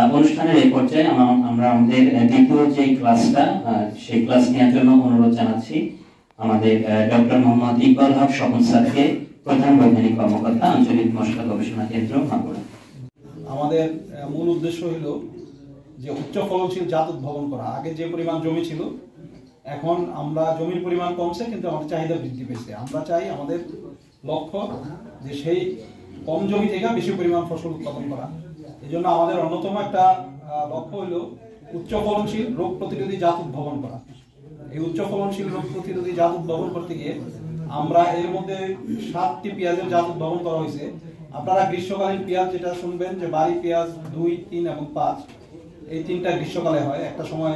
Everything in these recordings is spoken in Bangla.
অনুষ্ঠানের এই পর্যায়ে আমরা আমাদের দ্বিতীয় যে ক্লাসটা সেই ক্লাস নেওয়ার জন্য অনুরোধ জানাচ্ছি আমাদের ডক্টর মোহাম্মদ ইকবাল হক স্বপন স্যারকে, প্রধান বৈজ্ঞানিক কর্মকর্তা, আঞ্চলিক মশলা গবেষণা কেন্দ্র, মাগুরা। আমাদের মূল উদ্দেশ্য হলো যে উচ্চ ফলনশীল জাত উদ্ভাবন করা। আগে যে পরিমাণ জমি ছিল, এখন আমরা জমির পরিমাণ কমছে কিন্তু আমাদের চাহিদা বৃদ্ধি পেয়েছে। আমরা চাই, আমাদের লক্ষ্য যে সেই কম জমি থেকে বেশি পরিমাণ ফসল উৎপাদন করা। এই জন্য আমাদের অন্যতম একটা লক্ষ্য হলো উচ্চ ফলনশীল রোগ প্রতিরোধী জাত উদ্ভাবন করা। এই উচ্চ ফলনশীল রোগ প্রতিরোধী জাত উদ্ভাবন করতে গিয়ে আমরা এর মধ্যে 7টি পেঁয়াজের জাত উদ্ভাবন করা হয়েছে। আপনারা গ্রীষ্মকালীন পেঁয়াজ যেটা শুনবেন যে বাড়ি পেঁয়াজ 2, 3 এবং 5, এই 3টা গ্রীষ্মকালে হয়। একটা সময়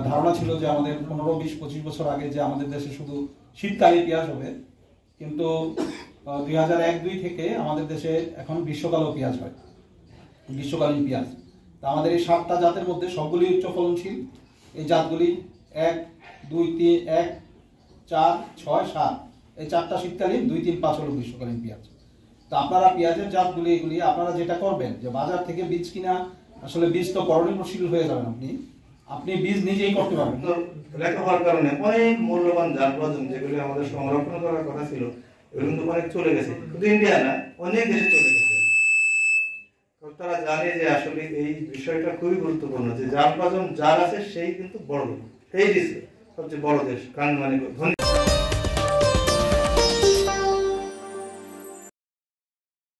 ধারণা ছিল যে আমাদের 15, 20, 25 বছর আগে যে আমাদের দেশে শুধু শীতকালে পেঁয়াজ হবে, কিন্তু 2001-2 থেকে আমাদের দেশে এখন গ্রীষ্মকালেও পেঁয়াজ হয়, গ্রীষ্মকালীন পেঁয়াজ। তা আমাদের এই 7টা জাতের মধ্যে সবগুলি উচ্চ ফলনশীল। এই জাতগুলি 1, 2, 3, 1, 4, 6, 7, এই 4টা শীতকালীন, 2, 3, 5 হলো গ্রীষ্মকালীন পেঁয়াজ। তা আপনারা পেঁয়াজের জাতগুলি এগুলি আপনারা যেটা করবেন যে বাজার থেকে বীজ কিনা, আসলে বীজ তো পরিণশীল হয়ে যাবেন, আপনি বীজ নিজেই করতে পারবেন। লেখা হওয়ার কারণে অনেক মূল্যবান জাত প্রয়োজন যেগুলি আমাদের সংরক্ষণ করার কথা ছিল, এগুলো কিন্তু অনেক চলে গেছে। শুধু ইন্ডিয়া না, অনেক দেশে চলে গেছে। তারা জানে যে আসলে এই বিষয়টা খুবই গুরুত্বপূর্ণ, যে জাত প্রয়োজন যার আছে সেই কিন্তু বড়, এই দেশে সবচেয়ে বড় দেশ, কারণ মানে